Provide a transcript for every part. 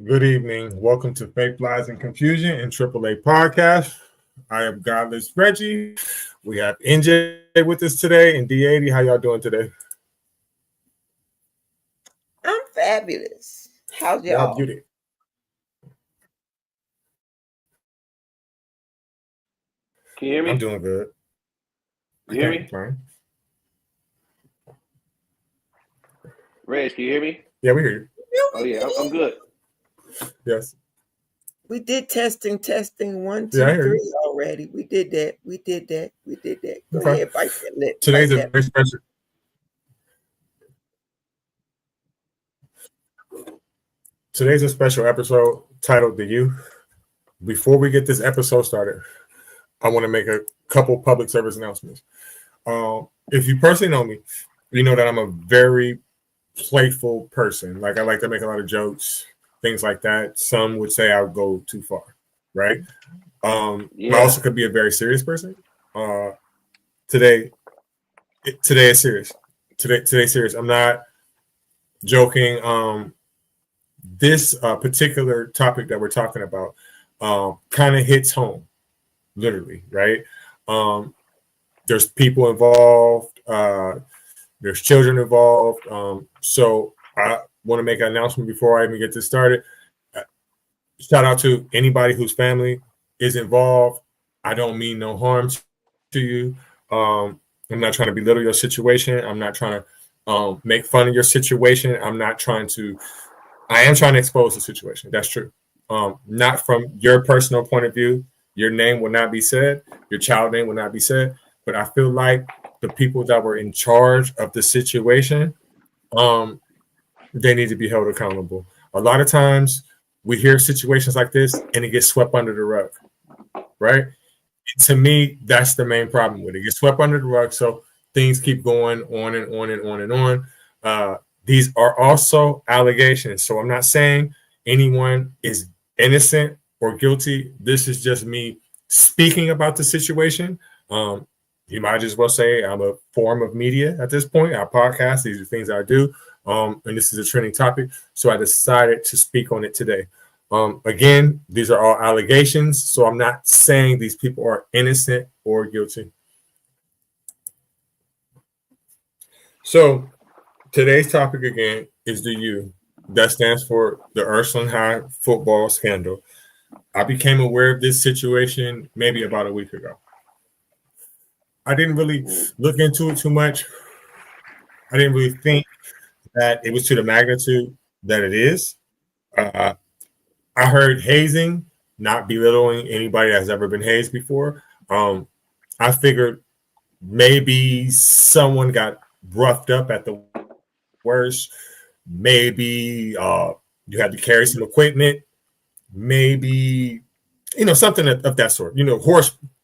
Good evening. Welcome to Fake Lies and Confusion and AAA Podcast. I am Godless Reggie. We have NJ with us today and D80. How y'all doing today? I'm fabulous. How's Y'all y'all? beauty. Can you hear I'm me? doing good. I You hear can't me? complain. Reg, can you hear me? Yeah, we hear you. Oh yeah, I'm good. Yes. We did testing, one, Yeah, I two, hear you. three already. We did that. Go Okay. ahead, bite that lip. Today's Bite a that. very special. Today's a special episode titled "The You." Before we get this episode started, I want to make a couple public service announcements. If you personally know me, you know that I'm a very playful person. Like I like to make a lot of jokes, things like that. Some would say I would go too far, right? I Yeah. also could be a very serious person. Uh, today, today is serious. Today's serious. I'm not joking. This particular topic that we're talking about kind of hits home, literally, right? Um, there's people involved. There's children involved. So I want to make an announcement before I even get this started. Shout out to anybody whose family is involved. I don't mean no harm to you. I'm not trying to belittle your situation. I'm not trying to make fun of your situation. I am trying to expose the situation. That's true. Not from your personal point of view. Your name will not be said. Your child name will not be said. But I feel like the people that were in charge of the situation, um, they need to be held accountable. A lot of times we hear situations like this and it gets swept under the rug, right? To me, that's the main problem with it. It gets swept under the rug, so things keep going on and on and on and on. These are also allegations, so I'm not saying anyone is innocent or guilty. This is just me speaking about the situation. You might as well say I'm a form of media at this point. I podcast; these are things I do, and this is a trending topic. So I decided to speak on it today. Again, these are all allegations, so I'm not saying these people are innocent or guilty. So today's topic again is the U. That stands for the Ursuline High football scandal. I became aware of this situation maybe about a week ago. I didn't really look into it too much. I didn't really think that it was to the magnitude that it is. Uh, I heard hazing, not belittling anybody that's ever been hazed before. I figured maybe someone got roughed up at the worst. Maybe you had to carry some equipment. Maybe something of that sort.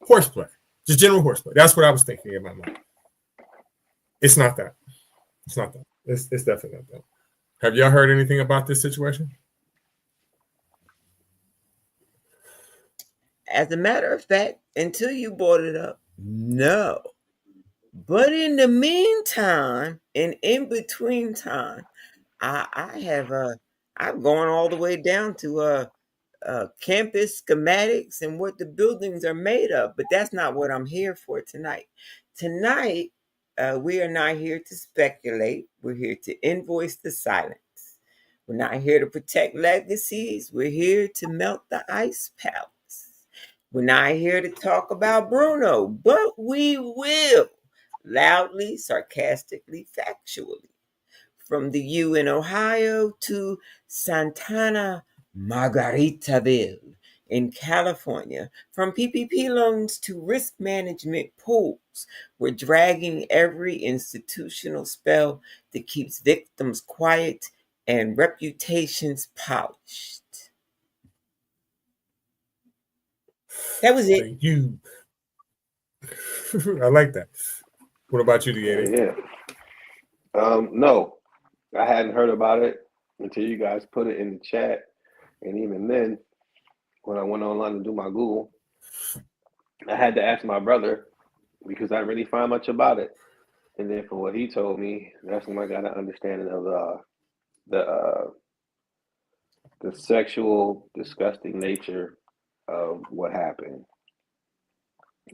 Horseplay, just general horseplay. That's what I was thinking in my mind. It's not that. It's not that. It's definitely not that. Have y'all heard anything about this situation? As a matter of fact, until you brought it up, no. But in the meantime, and in between time, I have I've gone all the way down to campus schematics and what the buildings are made of. But that's not what I'm here for tonight. Tonight, we are not here to speculate. We're here to invoice the silence. We're not here to protect legacies. We're here to melt the ice palace. We're not here to talk about Bruno, but we will loudly, sarcastically, factually. From the U in Ohio to Santana Margaritaville in California, from PPP loans to risk management pools, we're dragging every institutional spell that keeps victims quiet and reputations polished. That was it. Thank you. I like that. What about you, Oh D80? yeah. No, I hadn't heard about it until you guys put it in the chat, and even then, when I went online to do my Google, I had to ask my brother because I didn't really find much about it. And then from what he told me, that's when I got an understanding of the the sexual, disgusting nature of what happened.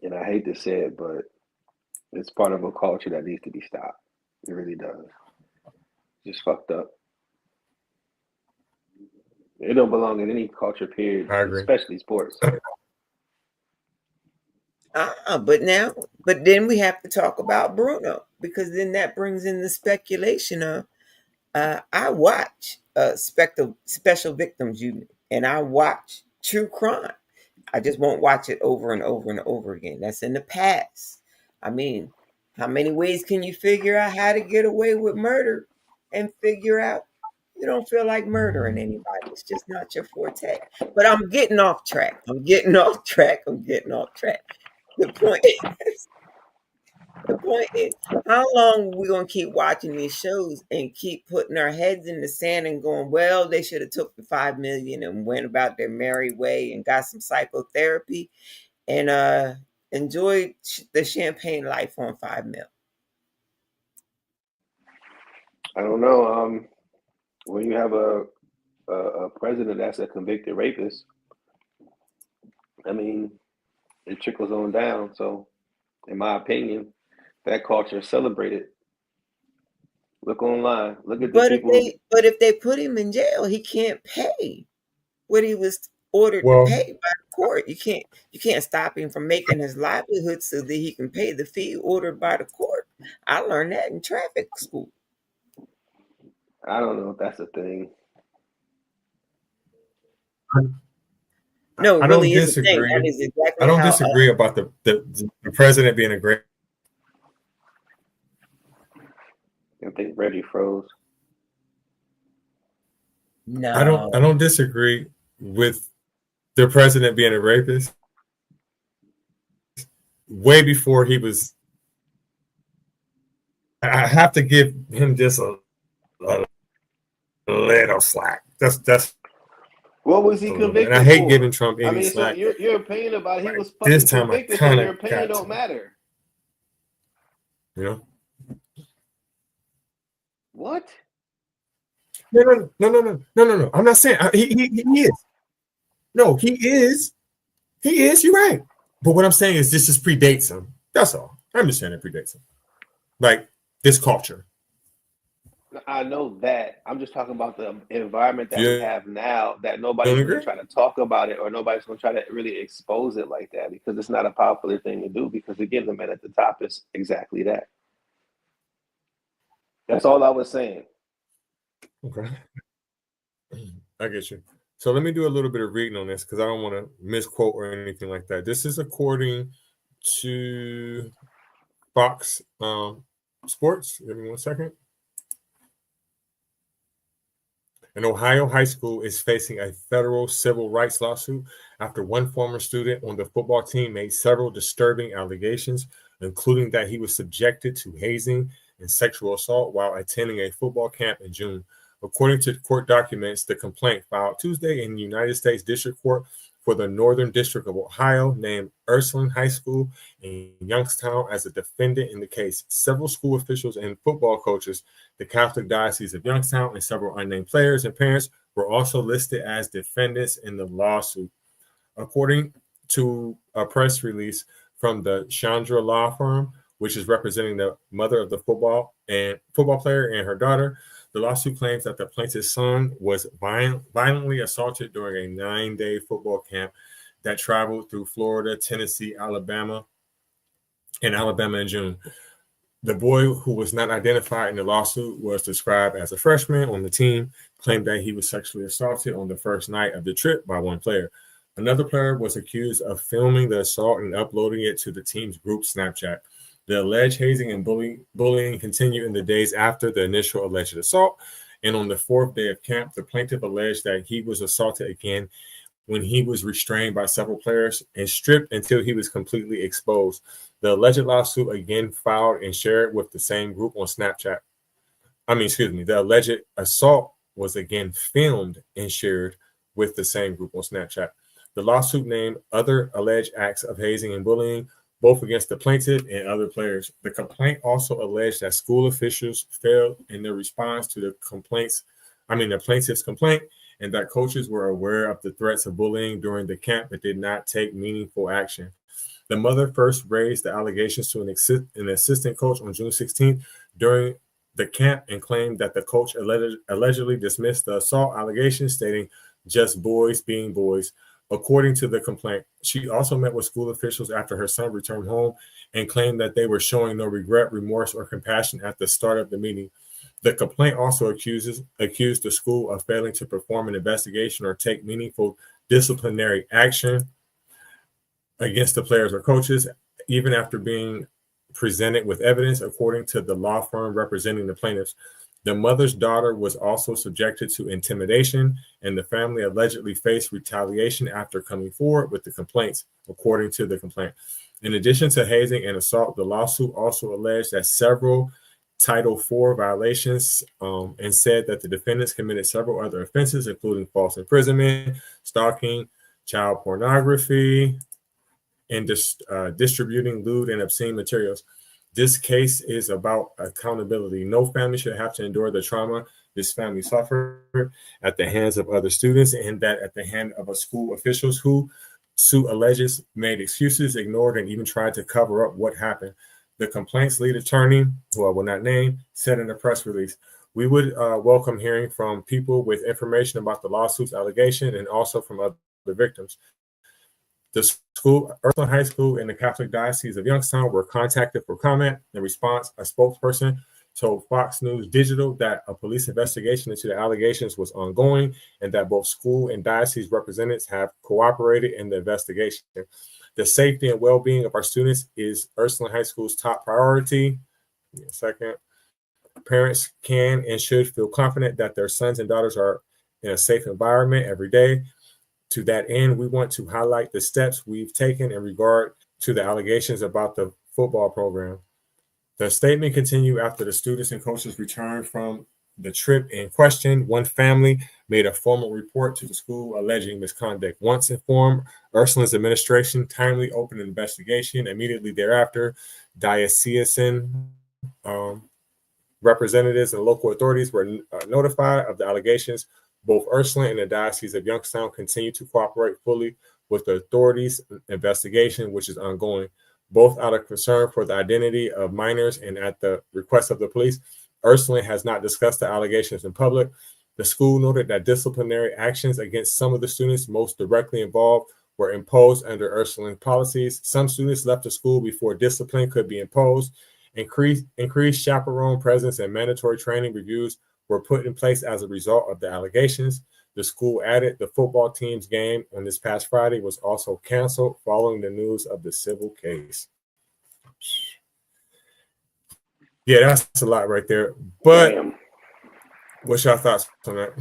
And I hate to say it, but it's part of a culture that needs to be stopped. It really does. Just fucked up. It don't belong in any culture, period, I agree. especially sports. But then we have to talk about Bruno, because then that brings in the speculation of I watch special victims unit, and I watch true crime. I just won't watch it over and over and over again. That's in the past. I mean, how many ways can you figure out how to get away with murder and figure out you don't feel like murdering anybody? It's just not your forte. But I'm getting off track. I'm getting off track. I'm getting off track. The point is, the point is, how long are we gonna keep watching these shows and keep putting our heads in the sand and going, well, they should have took the 5 million and went about their merry way and got some psychotherapy and enjoyed the champagne life on 5 mil. I don't know. When you have a president that's a convicted rapist, I mean, it trickles on down. So, in my opinion, that culture is celebrated. Look online. Look at the But if people. they put him in jail, he can't pay what he was ordered to Well, pay by the court. You can't stop him from making his livelihood so that he can pay the fee ordered by the court. I learned that in traffic school. I don't know if that's a thing. No, it I don't really is a thing. That disagree. is I exactly don't how. disagree about the president being a great. I think Reggie froze. I No, don't disagree with the president being a rapist. Way before he was, I have to give him just a little slack. That's What was he a little bit. And I convicted hate for? giving Trump I any mean, so slack. your opinion about it, he But was this fucking time I convicted, so kind your of opinion got don't to, matter. you know. What? No. I'm not saying he is. No, he is. He is. You're right. But what I'm saying is this just predates him. That's all. I'm just saying it predates him. Like this culture. I know that. I'm just talking about the environment that we You have now, that don't nobody's really agree? trying to talk about it, or nobody's going to try to really expose it like that, because it's not a popular thing to do, because again, the man at the top is exactly that. That's all I was saying. Okay. I get you. So let me do a little bit of reading on this because I don't want to misquote or anything like that. This is according to Fox Sports. Give me 1 second. An Ohio high school is facing a federal civil rights lawsuit after one former student on the football team made several disturbing allegations, including that he was subjected to hazing and sexual assault while attending a football camp in June. According to court documents, the complaint filed Tuesday in the United States District Court for the Northern District of Ohio named Ursuline High School in Youngstown as a defendant in the case. Several school officials and football coaches, the Catholic Diocese of Youngstown, and several unnamed players and parents were also listed as defendants in the lawsuit. According to a press release from the Chandra Law Firm, which is representing the mother of the football player and her daughter, the lawsuit claims that the plaintiff's son was violently assaulted during a 9-day football camp that traveled through Florida, Tennessee, Alabama in June. The boy, who was not identified in the lawsuit, was described as a freshman on the team, claimed that he was sexually assaulted on the first night of the trip by one player. Another player was accused of filming the assault and uploading it to the team's group Snapchat. The alleged hazing and bullying continued in the days after the initial alleged assault. And on the 4th day of camp, the plaintiff alleged that he was assaulted again when he was restrained by several players and stripped until he was completely exposed. The alleged lawsuit again filed and shared with the same group on Snapchat. The alleged assault was again filmed and shared with the same group on Snapchat. The lawsuit named other alleged acts of hazing and bullying, both against the plaintiff and other players. The complaint also alleged that school officials failed in their response to the plaintiff's complaint and that coaches were aware of the threats of bullying during the camp but did not take meaningful action. The mother first raised the allegations to an assistant coach on June 16th during the camp and claimed that the coach allegedly dismissed the assault allegations, stating just boys being boys. According to the complaint, she also met with school officials after her son returned home and claimed that they were showing no regret, remorse, or compassion at the start of the meeting. The complaint also accused the school of failing to perform an investigation or take meaningful disciplinary action against the players or coaches, even after being presented with evidence, according to the law firm representing the plaintiffs. The mother's daughter was also subjected to intimidation, and the family allegedly faced retaliation after coming forward with the complaints, according to the complaint. In addition to hazing and assault, the lawsuit also alleged that several Title IV violations and said that the defendants committed several other offenses, including false imprisonment, stalking, child pornography, and distributing lewd and obscene materials. This case is about accountability. No family should have to endure the trauma this family suffered at the hands of other students, and that at the hand of a school officials who suit alleges made excuses, ignored, and even tried to cover up what happened. The complaint's lead attorney, who I will not name, said in a press release, "We would welcome hearing from people with information about the lawsuit's allegation and also from other victims." The school, Ursuline High School in the Catholic Diocese of Youngstown, were contacted for comment. In response, a spokesperson told Fox News Digital that a police investigation into the allegations was ongoing and that both school and diocese representatives have cooperated in the investigation. The safety and well-being of our students is Ursuline High School's top priority. Give me a second. Parents can and should feel confident that their sons and daughters are in a safe environment every day. To that end, we want to highlight the steps we've taken in regard to the allegations about the football program. The statement continued after the students and coaches returned from the trip in question. One family made a formal report to the school alleging misconduct. Once informed, Ursuline's administration timely opened an investigation. Immediately thereafter, diocesan representatives and local authorities were notified of the allegations. Both Ursuline and the Diocese of Youngstown continue to cooperate fully with the authorities' investigation, which is ongoing, both out of concern for the identity of minors and at the request of the police. Ursuline has not discussed the allegations in public. The school noted that disciplinary actions against some of the students most directly involved were imposed under Ursuline policies. Some students left the school before discipline could be imposed. Increased chaperone presence and mandatory training reviews were put in place as a result of the allegations. The school added the football team's game on this past Friday was also canceled following the news of the civil case. Yeah, that's a lot right there. But Damn. What's your thoughts on that?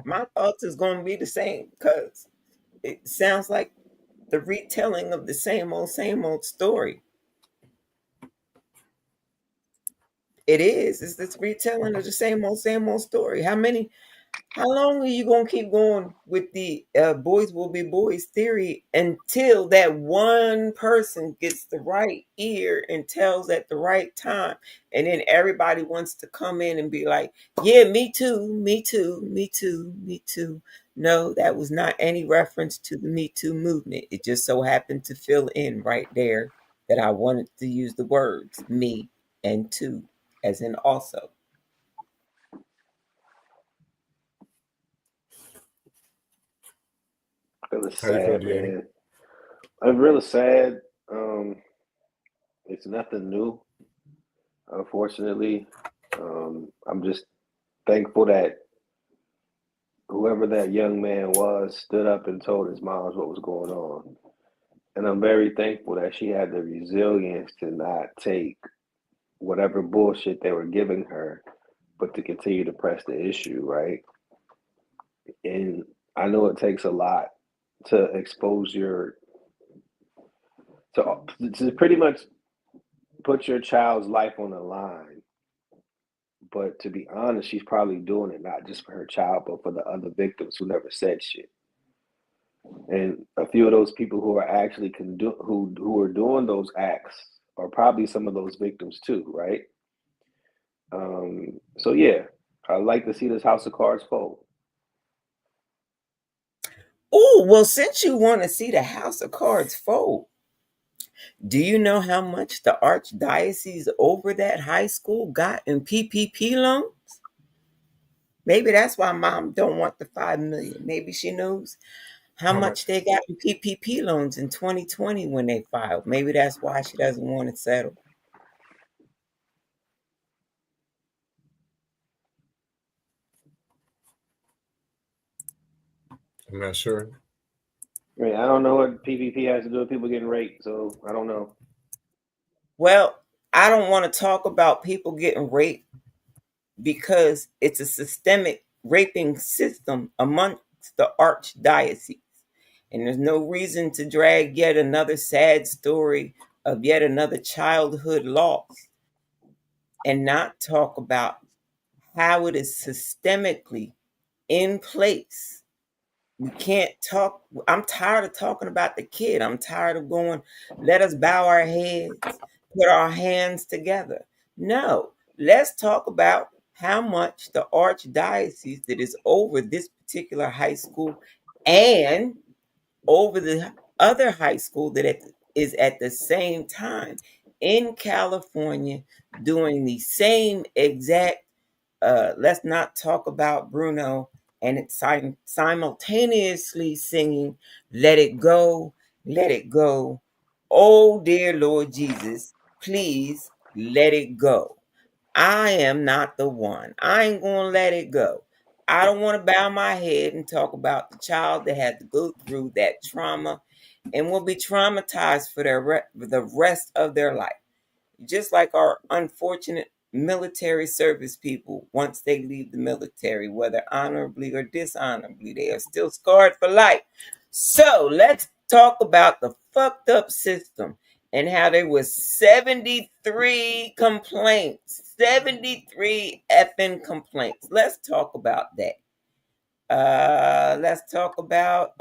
My thoughts is going to be the same because it sounds like the retelling of the same old story. It is. It's this retelling of the same old story. How long are you going to keep going with the boys will be boys theory until that one person gets the right ear and tells at the right time? And then everybody wants to come in and be like, yeah, me too, me too, me too, me too. No, that was not any reference to the Me Too movement. It just so happened to fill in right there that I wanted to use the words me and too, as in also. Really How you feel, sad, Deanna? man. I'm really sad. It's nothing new, unfortunately. I'm just thankful that whoever that young man was stood up and told his moms what was going on. And I'm very thankful that she had the resilience to not take whatever bullshit they were giving her, but to continue to press the issue, right? And I know it takes a lot to expose to pretty much put your child's life on the line. But to be honest, she's probably doing it not just for her child, but for the other victims who never said shit. And a few of those people who are actually who are doing those acts are probably some of those victims too, right? So yeah, I like to see this house of cards fold. Oh, well, since you want to see the house of cards fold, do you know how much the archdiocese over that high school got in PPP loans? Maybe that's why mom don't want the 5 million. Maybe she knows how How much much? they got in PPP loans in 2020 when they filed. Maybe that's why she doesn't want to settle. I'm not sure. I mean, I don't know what PPP has to do with people getting raped, so I don't know. Well, I don't want to talk about people getting raped because it's a systemic raping system amongst the archdiocese. And there's no reason to drag yet another sad story of yet another childhood loss and not talk about how it is systemically in place. We can't talk. I'm tired of talking about the kid. I'm tired of going, let us bow our heads, put our hands together. No, let's talk about how much the archdiocese that is over this particular high school and over the other high school is at the same time in California doing the same exact let's not talk about Bruno and it's simultaneously singing let it go. Oh dear Lord Jesus, please let it go. I am not the one. I ain't going to let it go. I don't want to bow my head and talk about the child that had to go through that trauma and will be traumatized for the rest of their life. Just like our unfortunate military service people, once they leave the military, whether honorably or dishonorably, they are still scarred for life. So let's talk about the fucked up system and how there was 73 complaints, 73 effing complaints. Let's talk about that. Let's talk about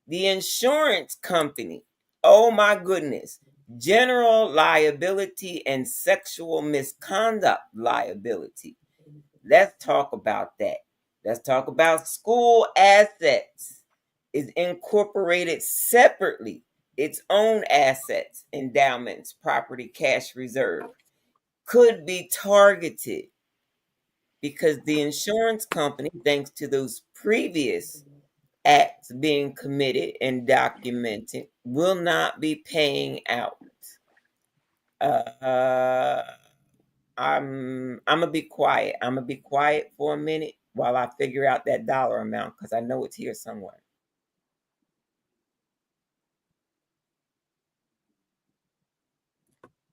the insurance company. Oh my goodness. General liability and sexual misconduct liability. Let's talk about that. Let's talk about school assets is incorporated separately, its own assets, endowments, property, cash reserve could be targeted because the insurance company, thanks to those previous acts being committed and documented, will not be paying out. Uh, I'm gonna be quiet. I'm gonna be quiet for a minute while I figure out that dollar amount because I know it's here somewhere.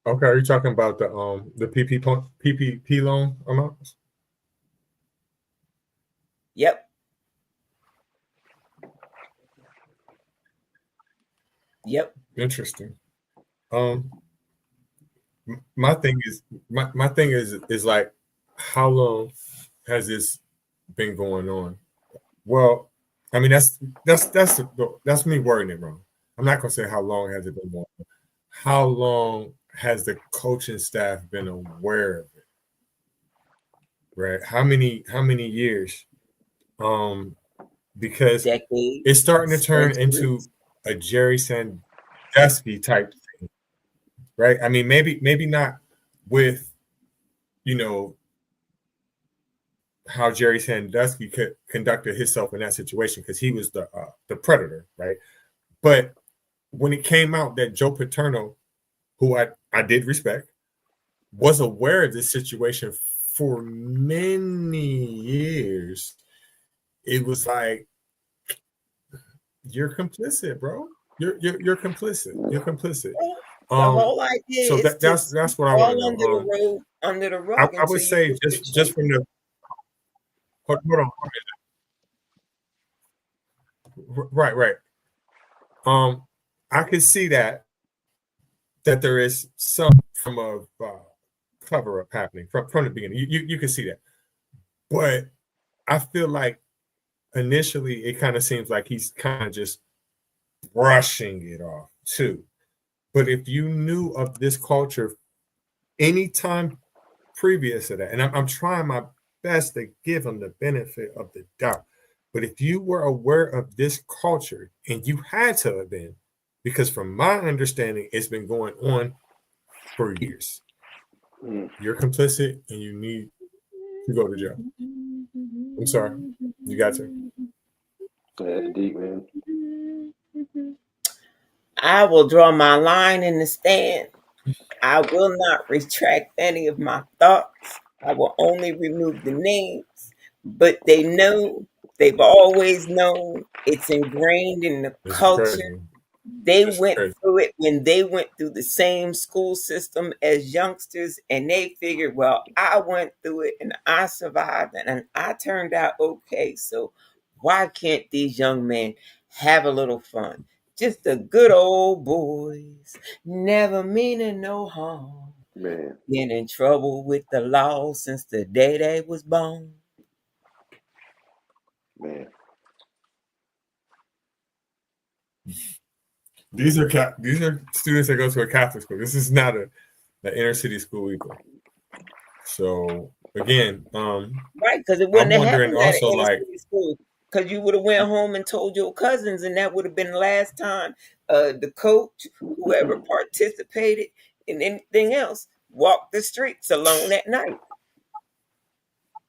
Okay, are you talking about the PPP loan amounts? Yep, yep. Interesting. Um, my thing is my thing is like, how long has this been going on? Well, I mean that's me wording it wrong. I'm not gonna say how long has it been going on. How long has the coaching staff been aware of it? Right? How many years? Um, because it's Decades, starting to turn into centuries. a Jerry Sandusky type thing, right? I mean, maybe not with you know how Jerry Sandusky conducted himself in that situation because he was the predator, right? But when it came out that Joe Paterno, who I did respect, was aware of this situation for many years, it was like, you're complicit, bro. You're complicit. You're complicit. The Um, whole idea so is that to that's what I want to all know. under the I, rug I until would you say get the just truth. from the hold on, right. Um, I can see that there is some form of cover up happening from the beginning. You can see that, but I feel like initially it kind of seems like he's kind of just brushing it off too. But if you knew of this culture anytime previous to that, and I'm trying my best to give them the benefit of the doubt. But if you were aware of this culture, and you had to have been, because from my understanding, it's been going on for years. You're complicit, and you need to go to jail. I'm sorry, you got to. Yeah, it's deep, man. I will draw my line in the sand. I will not retract any of my thoughts. I will only remove the names. But they know, they've always known, it's ingrained in the It's culture. crazy. They It's went crazy. through it when they went through the same school system as youngsters, and they figured, well, I went through it and I survived and I turned out okay. So why can't these young men have a little fun? Just the good old boys, never meaning no harm. Man, Been in trouble with the law since the day they was born. man. These are students that go to a Catholic school. This is not a inner city school either. So again, Right, because it I'm wouldn't have wondering happened at an also, inner like, city school. Because you would have went home and told your cousins, and that would have been the last time the coach, whoever participated in anything else, walked the streets alone at night.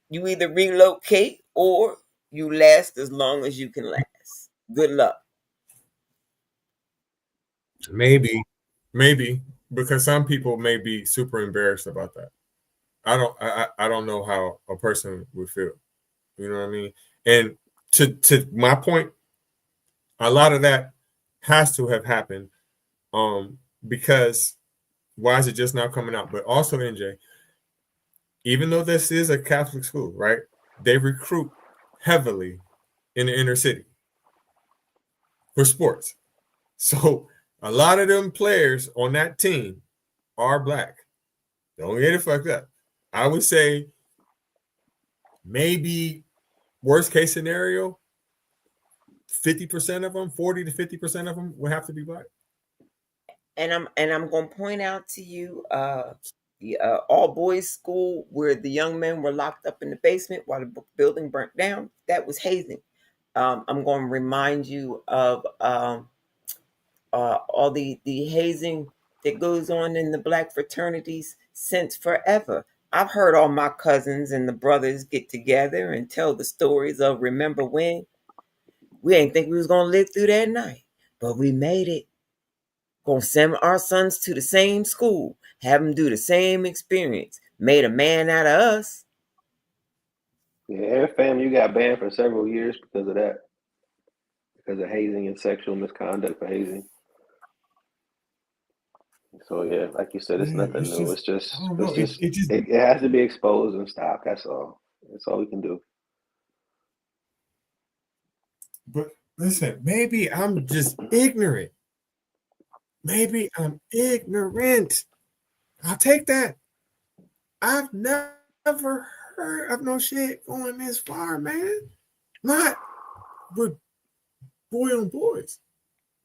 You either relocate or you last as long as you can last. Good luck. maybe because some people may be super embarrassed about that. I don't know how a person would feel. You know what I mean? And to my point, a lot of that has to have happened because why is it just now coming out? But also, NJ, even though this is a Catholic school, right? They recruit heavily in the inner city for sports. So a lot of them players on that team are black. Don't get it fucked up. I would say maybe worst case scenario, 50% of them, 40 to 50% of them would have to be black. And I'm going to point out to you the all boys school where the young men were locked up in the basement while the building burnt down. That was hazing. I'm going to remind you of all the hazing that goes on in the black fraternities since forever. I've heard all my cousins and the brothers get together and tell the stories of remember when we ain't think we was gonna live through that night, but we made it. Gonna send our sons to the same school, have them do the same experience. Made a man out of us. Yeah, Air Fam, you got banned for several years because of that, because of hazing and sexual misconduct for hazing. So yeah, like you said, it's Yeah, nothing it's new. just, It's just, I don't know. it's just, It just, it has to be exposed and stopped. That's all. That's all we can do. but listen, maybe I'm just ignorant. Maybe I'm ignorant. I'll take that. I've never heard of no shit going this far, man. Not with boy on boys.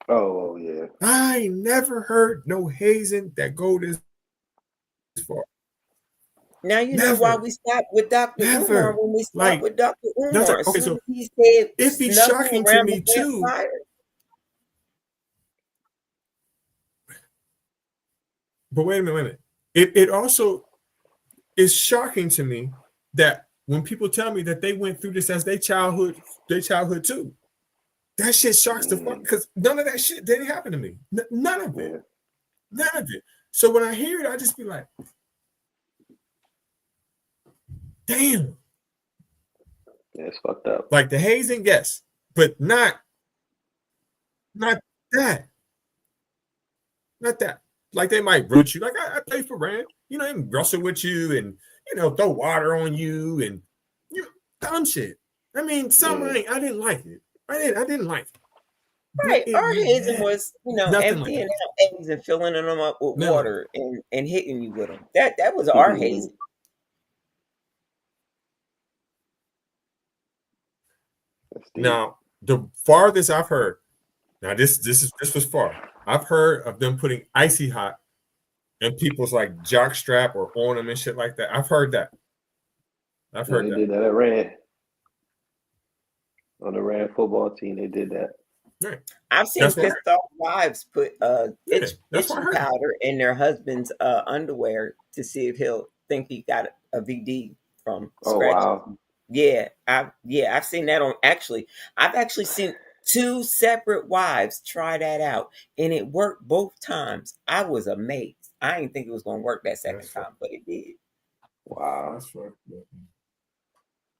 Oh yeah, I ain't never heard no hazing that go this far. Now you know why Never, we stopped with Dr. Umar never. when we stopped Like, with Dr. that's Umar. like, As okay, soon so as he said it'd be snuggle shocking to around the me too. campfire. But wait a minute. It also is shocking to me that when people tell me that they went through this as their childhood too, that shit shocks the fuck because none of that shit didn't happen to me. None of it. yeah, None of it. So when I hear it, I just be like, damn. yeah. It's fucked up. Like the hazing, yes, but not that. Not that. Like they might root you. Like I play for Rand. You know, and wrestle with you and throw water on you and dumb shit. I mean, some Yeah, I didn't like it. I didn't like it. But Right. it Our hazing never was, nothing like emptying that. out eggs and filling them up with Nothing like that. water and hitting you with them. That was our hazing. that's deep. Now, the farthest I've heard, now this was far. I've heard of them putting icy hot and people's like jock strap or on them and shit like that. I've heard that. I've heard They that. did that at Rand. On the Rand football team, they did that. Right. I've seen That's what I pissed off wives put Yeah, that's what I itching heard. powder in their husband's underwear to see if he'll think he got a VD from Oh scratching. wow. Yeah, I've seen that on I've actually seen two separate wives try that out, and it worked both times. I was amazed. I didn't think it was gonna work that second That's time, but it did. Wow. That's fucked up.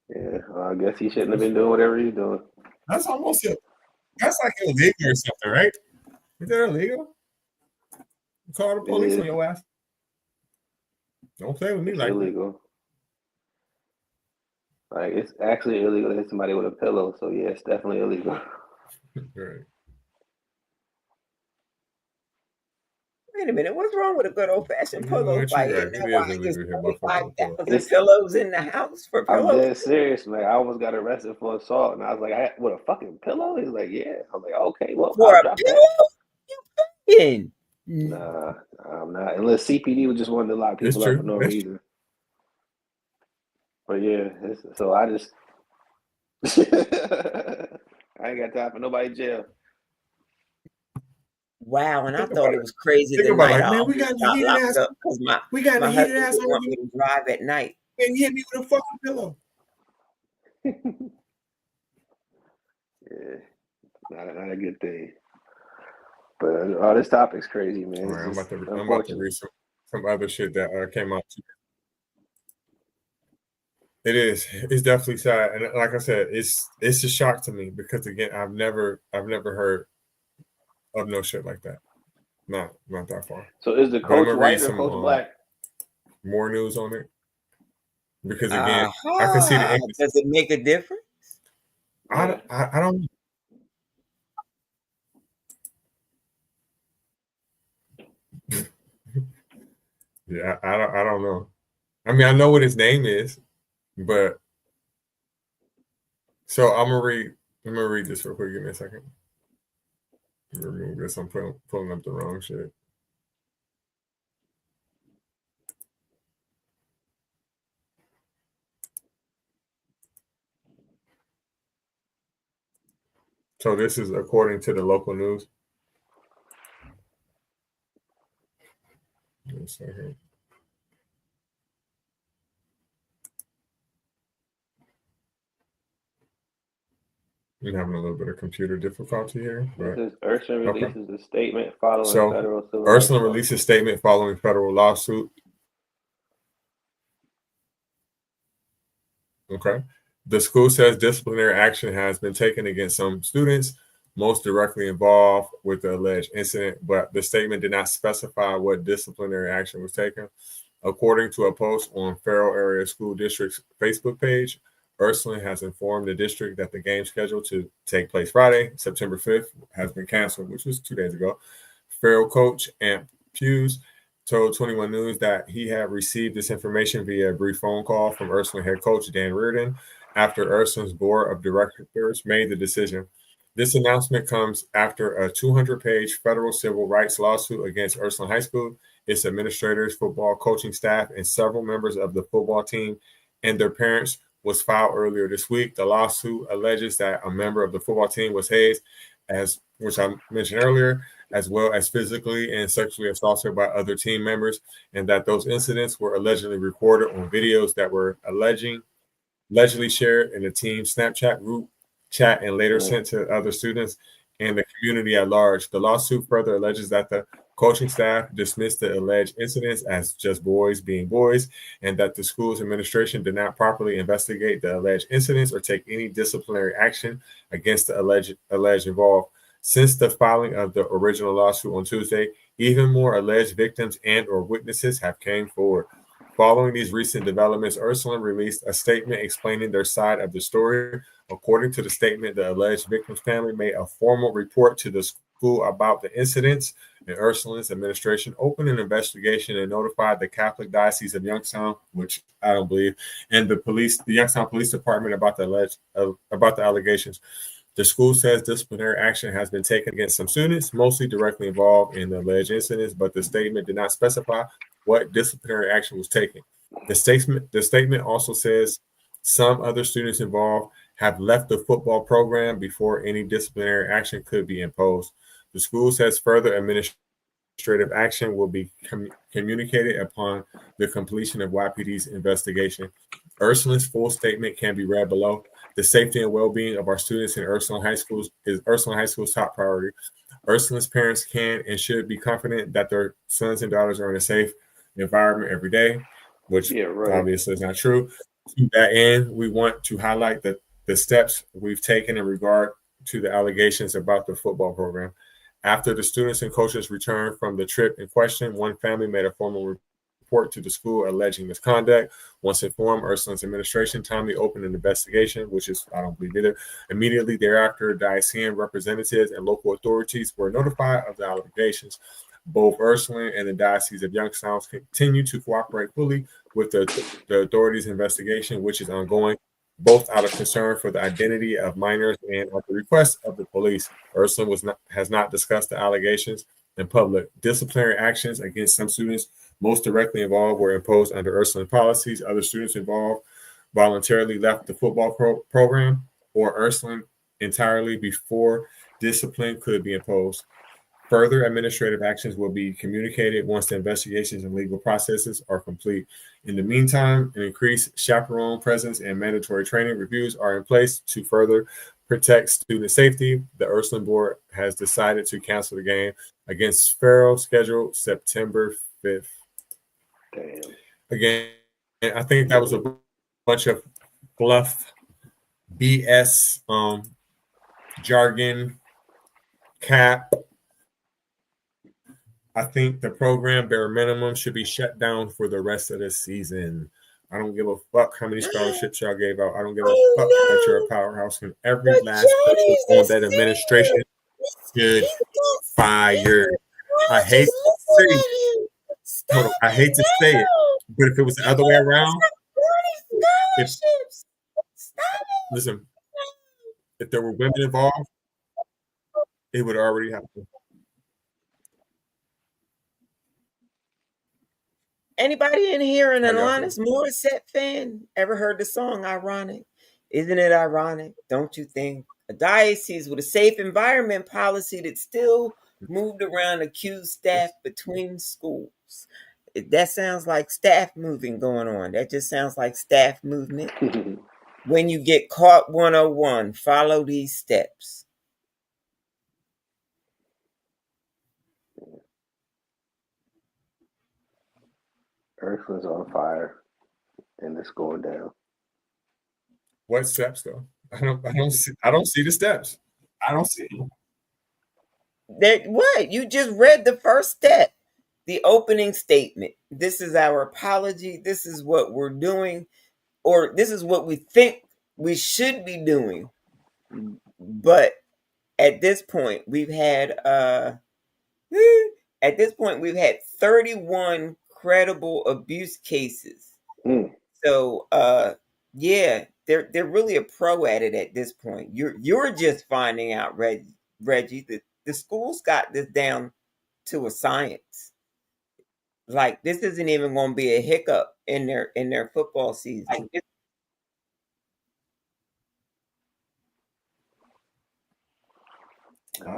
Yeah. Well, I guess he shouldn't have been doing whatever he's doing. That's almost it. That's like illegal or something, right? Is that illegal? You call the police on your ass. Don't play with me It's like illegal. Like it's actually illegal to hit somebody with a pillow. So yeah, it's definitely illegal. that. Right. Wait a minute, what's wrong with a good old fashioned pillow You're fight? right. Isn't that It why is illegal there's to hit motherfuckers with a pillow. 25,000 pillows in the house for I'm pillows? dead serious. Like I almost got arrested for assault, and I was like, "With a fucking pillow?" He's like, "Yeah." I'm like, "Okay, well, For I'll a drop that." pillow? You paying? Nah, I'm not. Unless CPD was just wanting to lock It's people up true. for no That's reason. But yeah, so I just I ain't got time for nobody jail. Wow, and I Think about thought it. it was crazy Think the about night like, I man, we almost got the got heated locked ass. up because We got my the heated husband ass didn't want me argument, to drive at night. and you hit me with a fucking pillow. Yeah, not a good thing. But all this topic's crazy, man. All It's right, just I'm about to unfortunate. read some other shit that came out. It is. It's definitely sad, and like I said, it's a shock to me because again, I've never heard of no shit like that. Not that far. So is the But I'm coach gonna read white or some coach black? more news on it because again, I can see the Aha! emphasis. Does it make a difference? Yeah. I don't. Yeah, I don't know. I mean, I know what his name is, but so I'm gonna read this real quick. Give me a second. Remove this. I'm pulling up the wrong shit. So this is according to the local news. Give me a second. I'm having a little bit of computer difficulty here. This But is Ursuline okay. releases a statement following So federal civil rights Ursuline law. released a statement following federal lawsuit. Okay. The school says disciplinary action has been taken against some students, most directly involved with the alleged incident, but the statement did not specify what disciplinary action was taken. According to a post on Farrell Area School District's Facebook page, Ursuline has informed the district that the game scheduled to take place Friday, September 5th, has been canceled, which was 2 days ago. Farrell coach Amp Hughes told 21 News that he had received this information via a brief phone call from Ursuline head coach Dan Reardon after Ursuline's board of directors made the decision. This announcement comes after a 200-page federal civil rights lawsuit against Ursuline High School, its administrators, football coaching staff, and several members of the football team and their parents was filed earlier this week. The lawsuit alleges that a member of the football team was hazed, as which I mentioned earlier, as well as physically and sexually assaulted by other team members, and that those incidents were allegedly recorded on videos that were allegedly shared in the team Snapchat group chat and later sent to other students and the community at large. The lawsuit further alleges that the coaching staff dismissed the alleged incidents as just boys being boys, and that the school's administration did not properly investigate the alleged incidents or take any disciplinary action against the alleged involved. Since the filing of the original lawsuit on Tuesday, even more alleged victims and or witnesses have came forward. Following these recent developments, Ursuline released a statement explaining their side of the story. According to the statement, the alleged victim's family made a formal report to the school about the incidents, and Ursuline's administration opened an investigation and notified the Catholic Diocese of Youngstown, which I don't believe, and the Youngstown Police Department about the allegations. The school says disciplinary action has been taken against some students, mostly directly involved in the alleged incidents, but the statement did not specify what disciplinary action was taken. The statement also says some other students involved have left the football program before any disciplinary action could be imposed. The school says further administrative action will be communicated upon the completion of YPD's investigation. Ursuline's full statement can be read below. The safety and well-being of our students in Ursuline High School is Ursuline High School's top priority. Ursuline's parents can and should be confident that their sons and daughters are in a safe environment every day, which obviously is not true. To that end, we want to highlight the steps we've taken in regard to the allegations about the football program. After the students and coaches returned from the trip in question, one family made a formal report to the school alleging misconduct. Once informed, Ursuline's administration timely opened an investigation, which is, I don't believe either. Immediately thereafter, diocesan representatives and local authorities were notified of the allegations. Both Ursuline and the Diocese of Youngstown continue to cooperate fully with the authorities' investigation, which is ongoing, both out of concern for the identity of minors and at the request of the police. Ursuline has not discussed the allegations in public. Disciplinary actions against some students most directly involved were imposed under Ursuline policies. Other students involved voluntarily left the football program or Ursuline entirely before discipline could be imposed. Further administrative actions will be communicated once the investigations and legal processes are complete. In the meantime, an increased chaperone presence and mandatory training reviews are in place to further protect student safety. The Ursuline board has decided to cancel the game against Farrell, scheduled September 5th. Damn. Again, I think that was a bunch of fluff, BS, jargon, cap. I think the program, bare minimum, should be shut down for the rest of the season. I don't give a fuck how many scholarships y'all gave out. I don't give a fuck that you're a powerhouse. And every last person on that administration should fire. I hate to say it. Hold on, I hate to say it, but if it was the other way around, listen, if there were women involved, it would already happen. Anybody in here an Alanis Morissette fan? Ever heard the song Ironic? Isn't it ironic? Don't you think? A diocese with a safe environment policy that still moved around accused staff between schools. That sounds like staff moving going on. That just sounds like staff movement. When you get caught 101, follow these steps. Earth was on fire, and it's going down. What steps though? I don't see the steps. I don't see them. What? You just read the first step, the opening statement. This is our apology. This is what we're doing, or this is what we think we should be doing. But at this point, we've had 31 credible abuse cases. So yeah, they're really a pro at it at this point. You're just finding out, Reggie, that the school's got this down to a science. Like, this isn't even going to be a hiccup in their football season.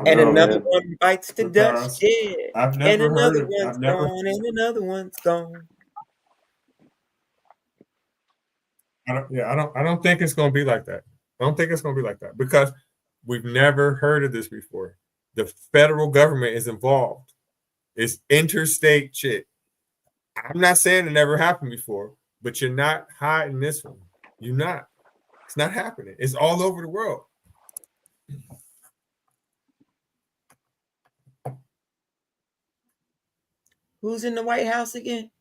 And another one bites the dust. Yeah. I've never heard of. One's gone, and another one's gone. I don't think it's going to be like that. I don't think it's going to be like that because we've never heard of this before. The federal government is involved. It's interstate shit. I'm not saying it never happened before, but you're not hiding this one. You're not. It's not happening. It's all over the world. Who's in the White House again?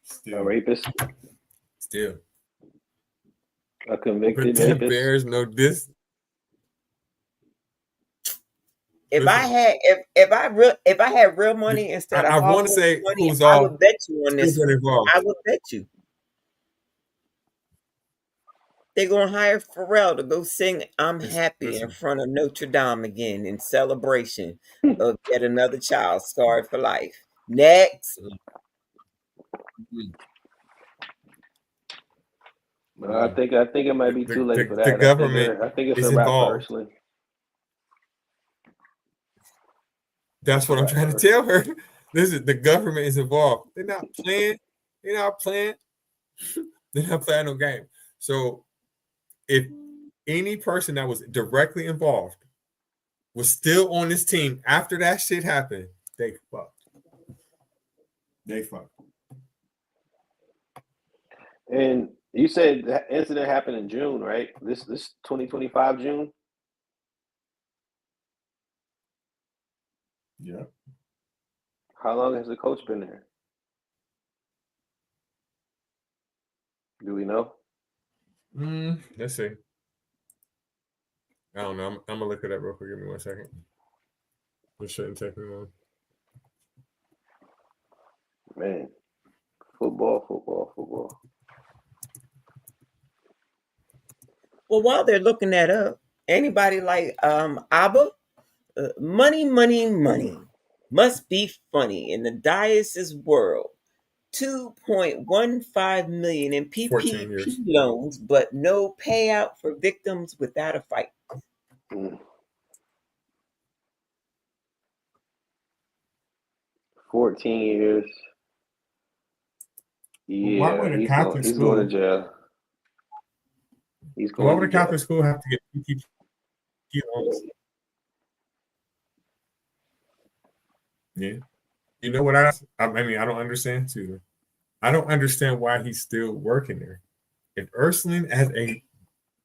Still. A rapist. Still. A convicted but rapist. There's no dis. If I had real money instead of I want to say money, who's I all would bet you on this. involved. I would bet you. They're going to hire Pharrell to go sing I'm Happy in front of Notre Dame again in celebration of yet another child scarred for life. Next. I think it might be too late for The that. government I think it's is a wrap for involved. Ursuline. That's what I'm trying to tell her. Listen, the government is involved. They're not playing. They're not playing. They're not playing no game. So if any person that was directly involved was still on this team after that shit happened, they fucked. They fucked. And you said that incident happened in June, right? This 2025 June? Yeah. How long has the coach been there? Do we know? Let's see. I don't know. I'm gonna look it up real quick. Give me 1 second. This shouldn't take me long. Man, football. Well, while they're looking that up, anybody like ABBA? Money, money, money must be funny in the diocese world. 2.15 million in 14 years. PPP loans, but no payout for victims without a fight. 14 years. Yeah, why would a Catholic he's school going to jail. He's going why would to a jail. Catholic school have to get PPP loans? Yeah. You know what I mean, I don't understand too. I don't understand why he's still working there. If Ursuline as a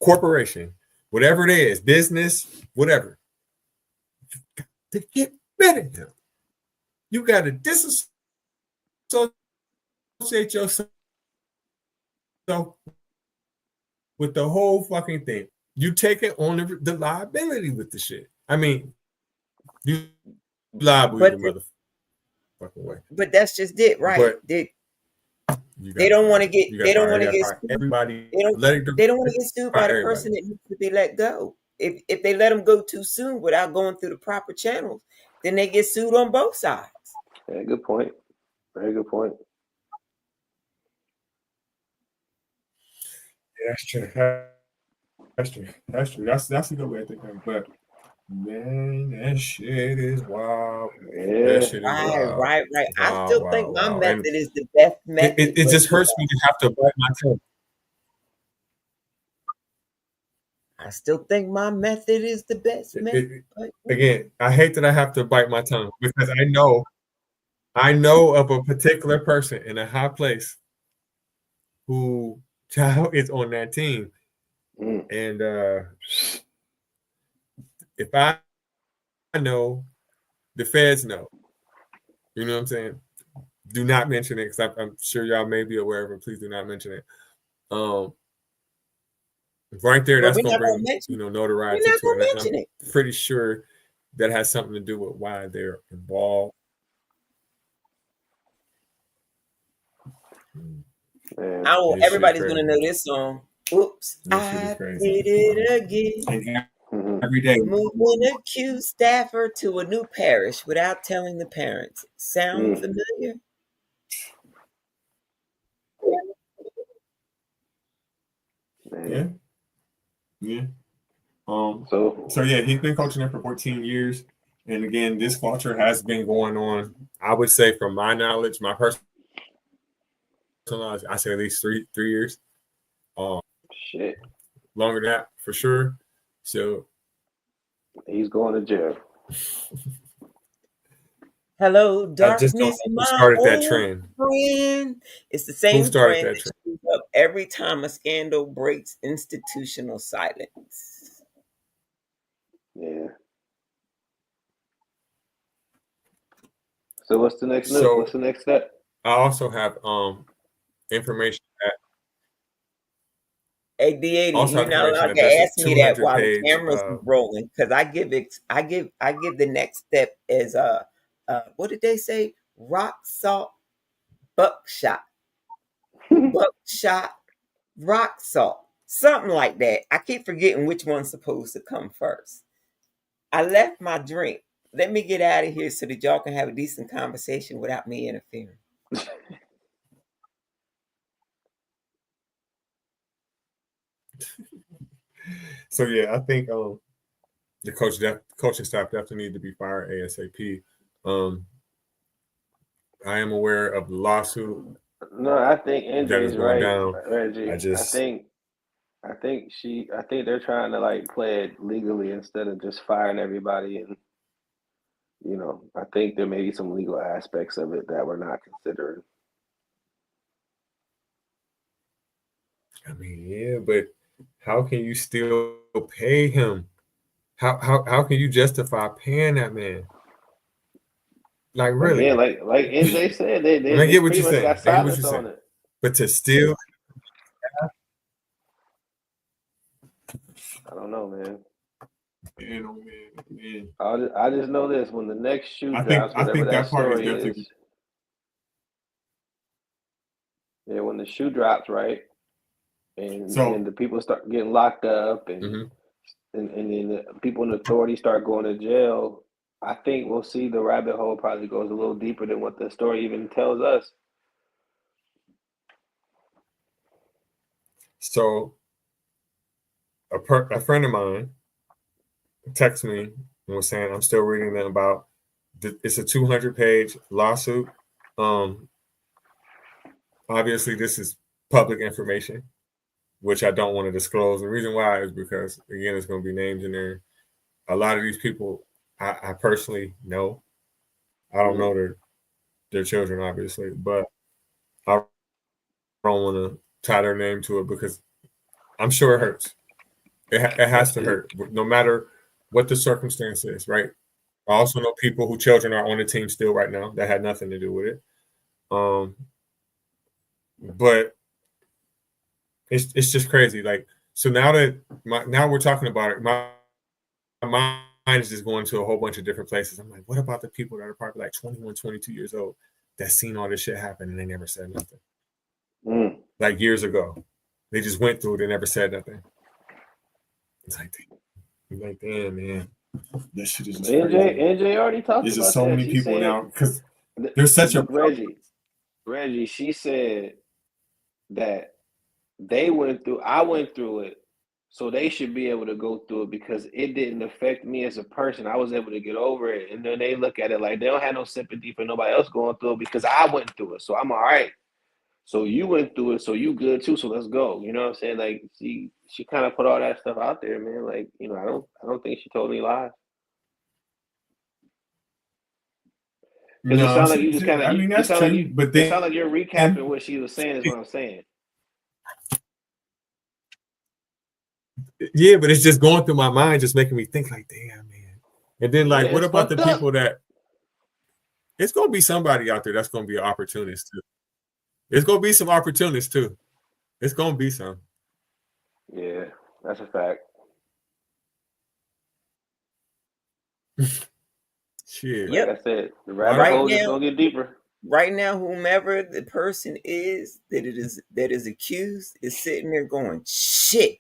corporation, whatever it is, business, whatever, to get rid of him, you got to disassociate yourself with the whole fucking thing. You take it on the liability with the shit. I mean, you liable either motherfucking way. But that's just it, right? But they don't want to get. They don't want to get everybody. They don't want to get sued by the person that needs to be let go. If they let them go too soon without going through the proper channels, then they get sued on both sides. Yeah, good point. Very good point. Yeah, that's true. That's true. That's a good way to think of it. But man, that shit is wild. Yeah. That shit is wild. Right. I still think my method is the best method. It just hurts me to have to bite my tongue. I still think my method is the best method. Again, I hate that I have to bite my tongue because I know of a particular person in a high place who child is on that team. And if I know, the feds know. You know what I'm saying? Do not mention it because I'm sure y'all may be aware of it. Please do not mention it. Right there, that's gonna bring notoriety to it. And I'm pretty sure that has something to do with why they're involved. Everybody's gonna know this song. Oops, I did it again. Every day, moving a Q staffer to a new parish without telling the parents. Sound familiar? Yeah. So yeah, he's been coaching there for 14 years, and again, this culture has been going on. I would say, from my knowledge, my personal knowledge, I say at least three years. Shit, longer than that for sure. So he's going to jail. Hello, darkness, who started that trend. Friend. It's the same trend that shows up every time a scandal breaks institutional silence. Yeah. So what's the next move? What's the next step? I also have information that. Hey, D80, you're not allowed to ask me that while the camera's rolling, because I give the next step as what did they say? Rock salt, buckshot, rock salt. Something like that. I keep forgetting which one's supposed to come first. I left my drink. Let me get out of here so that y'all can have a decent conversation without me interfering. So yeah, I think the coaching staff definitely need to be fired ASAP. I am aware of the lawsuit No, I think that is NJ's going right, down. Reggie. I just I think they're trying to like play it legally instead of just firing everybody. And I think there may be some legal aspects of it that we're not considering. I mean, yeah, but how can you still pay him? How can you justify paying that man? Like Again, really? like NJ said, they I they, mean, I they get what pretty you're much saying. got I get what silence you're on saying. it. But to still, I don't know, man. man, oh man. I just know this: when the next shoe drops, I whatever think that that part is story is, definitely yeah, when the shoe drops, right, and so. the people start getting locked up, Mhm. and then the people in authority start going to jail. I think we'll see the rabbit hole probably goes a little deeper than what the story even tells us. So a friend of mine texted me and was saying I'm still reading them about. It's a 200-page lawsuit. Um, Obviously, this is public information, which I don't want to disclose. The reason why is because again, it's going to be names in there. A lot of these people, I personally know. I don't know Mm-hmm. their children, obviously, but I don't want to tie their name to it because I'm sure it hurts. It has to hurt, no matter what the circumstance is, right? I also know people whose children are on the team still right now that had nothing to do with it. Um, but it's just crazy. Like so now that now we're talking about it, my mind is just going to a whole bunch of different places. I'm like, what about the people that are probably like 21, 22 years old that seen all this shit happen and they never said nothing? Mm. Like years ago, they just went through it and never said nothing. It's like damn, man, this shit is just crazy. NJ already talked There's just about so that. many She people said, now because there's such a Reggie, she said that I went through it, so they should be able to go through it because it didn't affect me as a person. I was able to get over it. And then they look at it like they don't have no sympathy for nobody else going through it because I went through it. So I'm all right. So you went through it, so you good too. So let's go. You know what I'm saying? Like she kind of put all that stuff out there, man. Like, I don't think she told any lies. Because it no. sounds like you just kind of I mean you that's sound like true, you but it sounds like you're then recapping what she was saying is what I'm saying. yeah, but it's just going through my mind, just making me think like, damn, man. And then Yeah, like, what it's about the fucked up. people that it's gonna be somebody out there that's gonna be an opportunist too. It's gonna be some opportunists too. It's gonna be some. Yeah, that's a fact. Shit. Like Yep. I said, the Why rabbit don't Right hole just now, gonna get deeper. right now, whomever the person is that is accused is sitting there going, shit.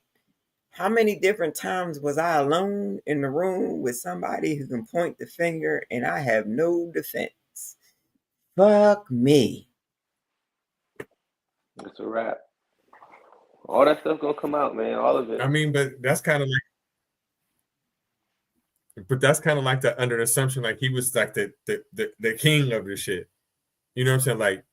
How many different times was I alone in the room with somebody who can point the finger and I have no defense? Fuck me. It's a wrap. All that stuff gonna come out, man. All of it. I mean, but that's kind of like the under assumption, like he was like the king of this shit. You know what I'm saying? Like,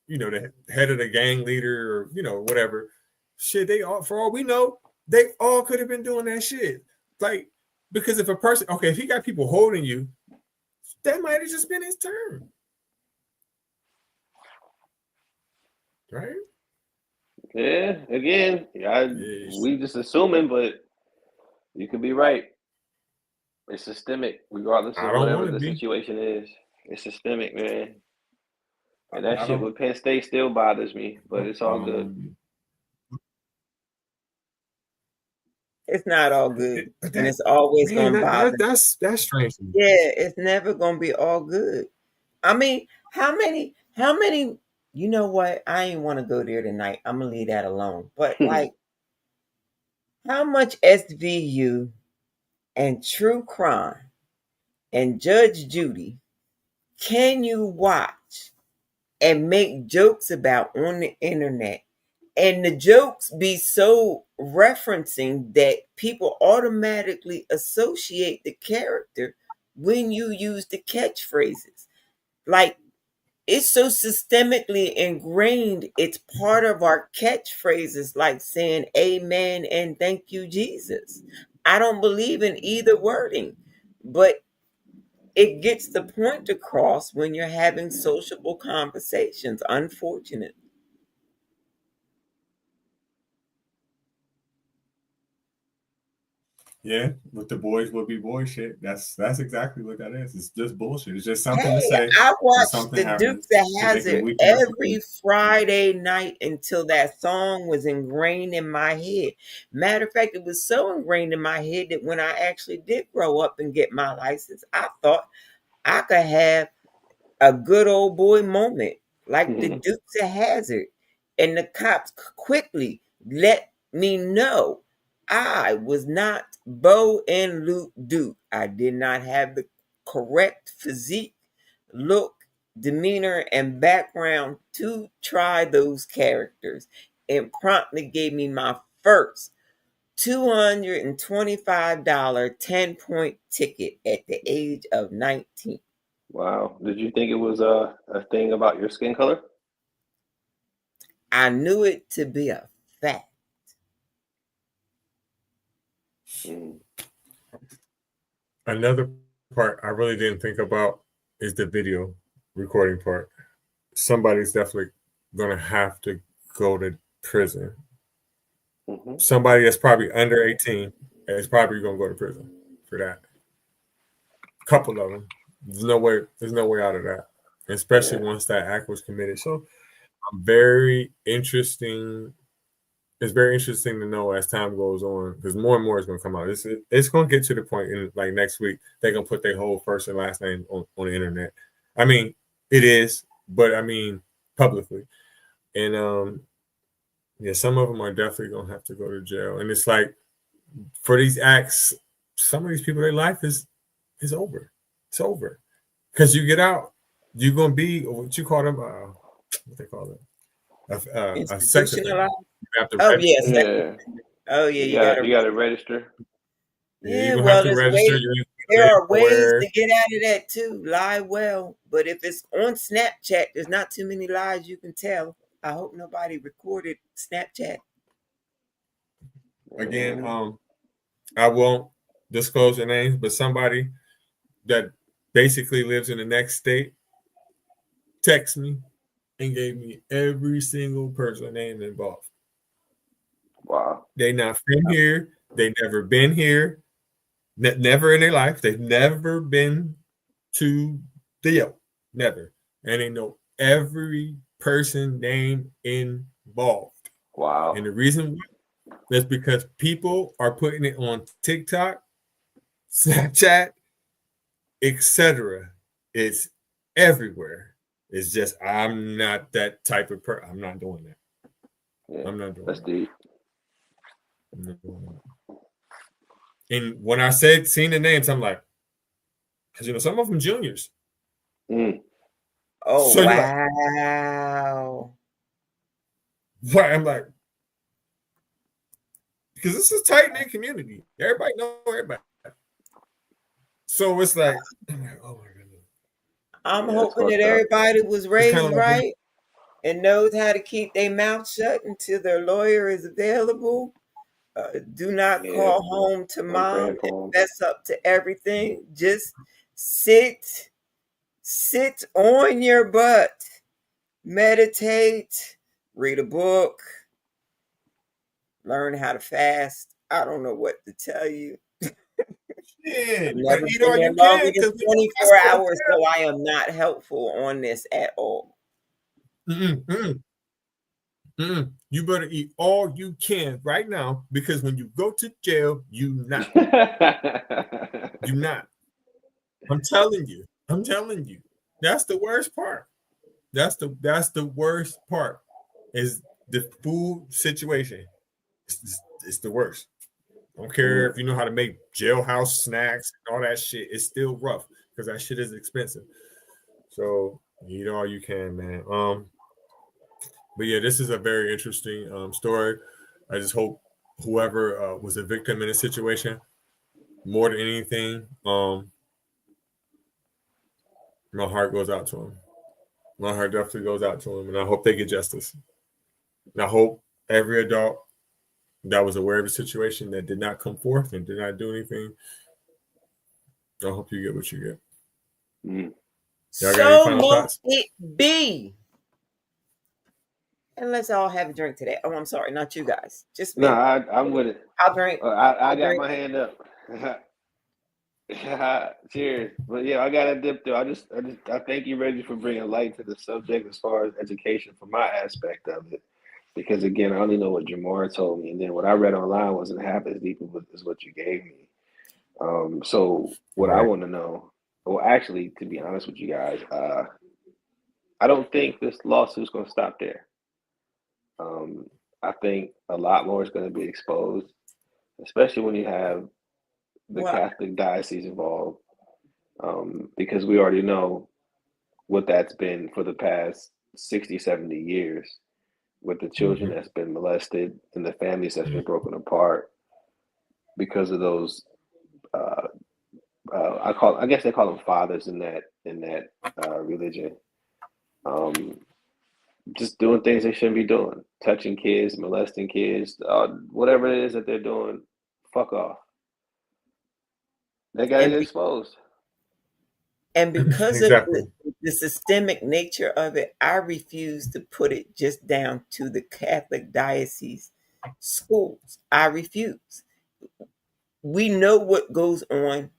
the head of the gang leader or whatever. Shit, they all for all we know, they all could have been doing that shit. Like, because if a person, okay, if he got people holding you, that might have just been his turn. Right? Yeah. Again, Yes. we just assuming, but you could be right. It's systemic, regardless I of don't whatever want to the be. situation is. It's systemic, man. And that I shit don't. with Penn State still bothers me, but it's I all don't good. want to be. It's not all good. But And that it's always man, going to bother. that's strange to me. Yeah, it's never going to be all good. I mean, you know what? I ain't want to go there tonight. I'm going to leave that alone. But like, How much SVU and true crime and Judge Judy can you watch and make jokes about on the internet? And the jokes be so referencing that people automatically associate the character when you use the catchphrases. Like, it's so systemically ingrained, it's part of our catchphrases, like saying amen and thank you, Jesus. I don't believe in either wording, but it gets the point across when you're having sociable conversations, unfortunately. Yeah, with the boys will be boy shit. That's exactly what that is. It's just bullshit. It's just something to Hey, say I when watched something the Dukes happens of to make it Hazzard weaken up every people. Friday night until that song was ingrained in my head. Matter of fact, it was so ingrained in my head that when I actually did grow up and get my license, I thought I could have a good old boy moment like the Dukes of Hazzard. And the cops quickly let me know I was not Bo and Luke Duke. I did not have the correct physique, look, demeanor, and background to try those characters, and promptly gave me my first $225 10-point ticket at the age of 19. Wow. Did you think it was a thing about your skin color? I knew it to be a fact. Mm. Another part I really didn't think about is the video recording part. Somebody's definitely gonna have to go to prison. Hmm. Somebody that's probably under 18 is probably gonna go to prison for that. Couple of them. There's no way. There's no way out of that, especially Yeah. once that act was committed. So I'm very interesting. It's very interesting to know as time goes on because more and more is going to come out. It's going to get to the point in like next week they're going to put their whole first and last name on the internet. I mean, it is, but I mean publicly, and yeah, some of them are definitely going to have to go to jail. And it's like for these acts, some of these people, their life is over. It's over because you get out, you're going to be what you call them. What they call it? A sex offender. Institutionalized. You have to Oh register. yes. Yeah. Oh yeah. You You got gotta. you got to register. Yeah, you're Yeah. gonna have Well, to there's register. ways. You're There live are ways where to get out of that too. Lie well, but if it's on Snapchat, there's not too many lies you can tell. I hope nobody recorded Snapchat. again. Mhm. I won't disclose their names, but somebody that basically lives in the next state texted me and gave me every single person name involved. Wow. They not from here. They never been here. Never in their life. They've never been to the Yelp. Never. And they know every person name involved. And Wow. the reason why is because people are putting it on TikTok, Snapchat, etc. It's everywhere. It's just I'm not that type of person. I'm not doing that. Yeah. I'm not doing That's that. deep. I'm not doing that. And when I said seeing the names, I'm like, because some of them juniors. Mm. Oh So you're like, wow. why? I'm like, because this is a tight knit community. Everybody know everybody. So it's like, I'm like, oh my goodness. I'm Yeah, it's hoping that fucked up. everybody was It's kind of raised like right and knows how to keep their mouth shut until their lawyer is available. Do not Yeah. call home to I'm mom praying and for him. fess up to everything. Just sit on your butt, meditate, read a book, learn how to fast. I don't know what to tell you. yeah, I've you better never eat been all there you longer can than because we know that's 24 going hours, so I am not helpful on this at all. down. You better eat all you can right now because when you go to jail, you not. You not. I'm telling you. I'm telling you. That's the worst part. That's the worst part is the food situation. It's the worst. I don't care if you know how to make jailhouse snacks and all that shit. It's still rough because that shit is expensive. So eat all you can, man. But yeah, this is a very interesting story. I just hope whoever was a victim in this situation, more than anything, my heart goes out to him. My heart definitely goes out to him, and I hope they get justice. And I hope every adult that was aware of the situation that did not come forth and did not do anything, I hope you get what you get. Y'all got any So final must thoughts? it be. And let's all have a drink today. Oh, I'm sorry, not you guys. Just me. No, I'm with it. I'll drink. I I'll got drink. my hand up. Cheers. But yeah, I got to dip through. I thank you, Reggie, for bringing light to the subject as far as education from my aspect of it. Because again, I only know what Jamar told me, and then what I read online wasn't half as deep as what you gave me. So what I Right. want to know, well, actually, to be honest with you guys, I don't think this lawsuit's going to stop there. I think a lot more is going to be exposed, especially when you have the What? Catholic diocese involved, because we already know what that's been for the past 60, 70 years with the children that's been molested and the families that's been broken apart because of those. I guess they call them fathers in that religion. Just doing things they shouldn't be doing, touching kids, molesting kids, whatever it is that they're doing. Fuck off. They got to And get exposed. And because of Exactly. the systemic nature of it, I refuse to put it just down to the Catholic diocese schools. I refuse. We know what goes on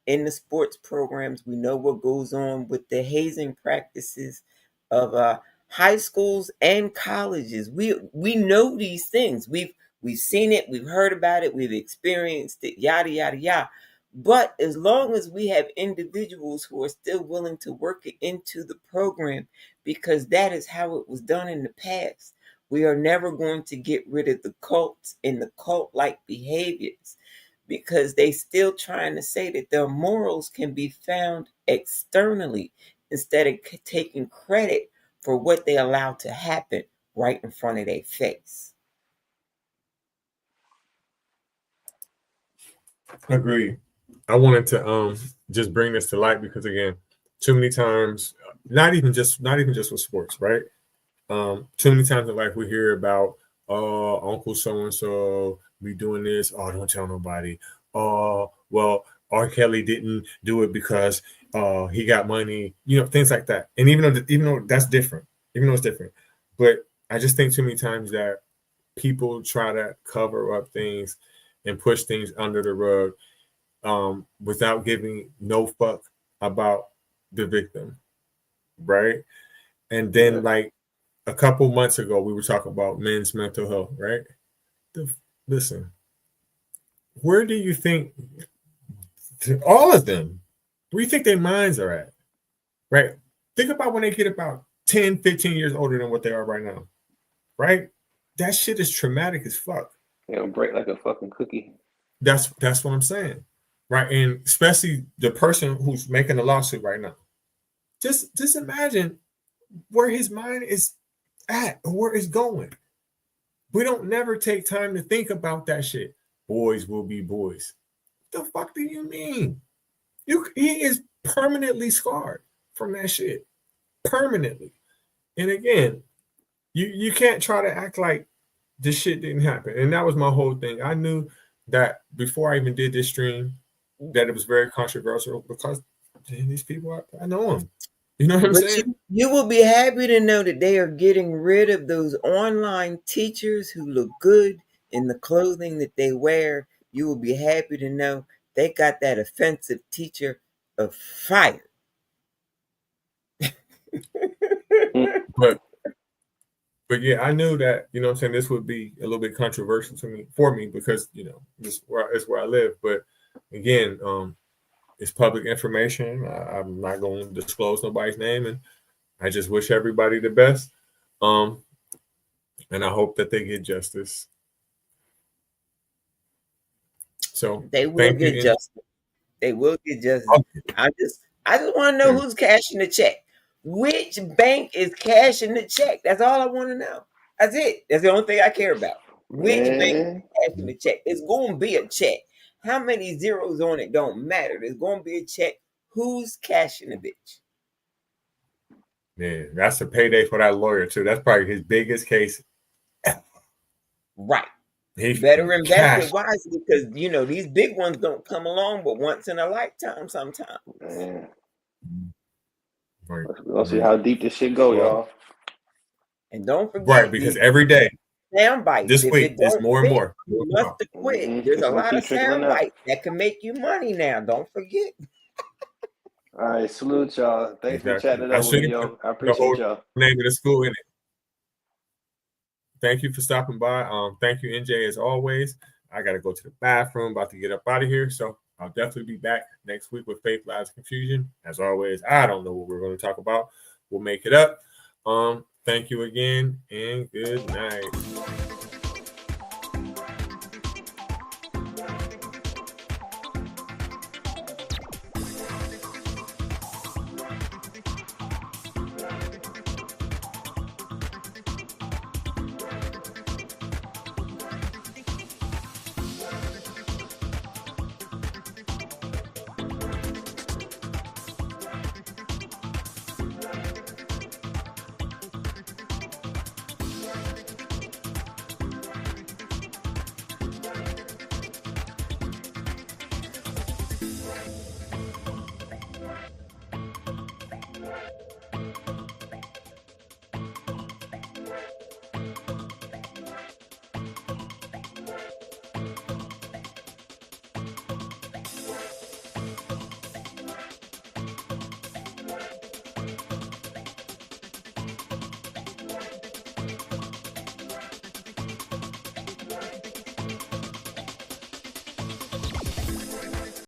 in the sports programs. We know what goes on with the hazing practices of high schools and colleges. We know these things. We've seen it. We've heard about it. We've experienced it. Yada yada yada. But as long as we have individuals who are still willing to work it into the program, because that is how it was done in the past, we are never going to get rid of the cults and the cult-like behaviors, because they still trying to say that their morals can be found externally instead of taking credit for what they allowed to happen right in front of their face. Agreed. I wanted to just bring this to light because again, too many times, not even just with sports, right? Too many times in life we hear about Uncle so and so be doing this. Oh, don't tell nobody. Oh, well, R. Kelly didn't do it because he got money, things like that. And even though that's different, even though it's different, but I just think too many times that people try to cover up things and push things under the rug without giving no fuck about the victim, right? And then like a couple months ago, we were talking about men's mental health, right? Listen, where do you think all of them, where do you think their minds are at, right? Think about when they get about 10, 15 years older than what they are right now, right? That shit is traumatic as fuck. They'll break like a fucking cookie. That's what I'm saying, right? And especially the person who's making the lawsuit right now. Just imagine where his mind is at or where it's going. We don't never take time to think about that shit. Boys will be boys. The fuck do you mean? He is permanently scarred from that shit. Permanently. And again, you can't try to act like this shit didn't happen. And that was my whole thing. I knew that before I even did this stream, that it was very controversial because these people, I know them. You know what I'm But saying? you will be happy to know that they are getting rid of those online teachers who look good in the clothing that they wear. You will be happy to know they got that offensive teacher of fire. But yeah, I knew that, you know what I'm saying, this would be a little bit controversial for me because, this is where I live. But again, it's public information. I'm not going to disclose nobody's name, and I just wish everybody the best. And I hope that they get justice. So They will thank you. get justice. They will get justice. Okay. I just want to know who's cashing the check. Which bank is cashing the check? That's all I want to know. That's it. That's the only thing I care about. Which bank is cashing the check? It's going to be a check. How many zeros on it don't matter. There's going to be a check. Who's cashing the bitch? Man, that's a payday for that lawyer too. That's probably his biggest case ever. Right. He better invest it wisely because these big ones don't come along but once in a lifetime sometimes. Man. Right. We'll see how deep this shit go, y'all. And don't forget, right, because every day, sound bites. this If week, it there's don't more fit, and more. you must have quit. There's It's a gonna lot keep of trickling sound out. bites that can make you money now. Don't forget. All right, salute y'all. Thanks for Exactly. chatting it I up with me, shouldn't yo. put I the appreciate whole y'all. name of the school in it. Thank you for stopping by. Thank you, NJ, as always. I got to go to the bathroom, about to get up out of here. So I'll definitely be back next week with Faith, Lies, Confusion. As always, I don't know what we're going to talk about. We'll make it up. Thank you again, and good night.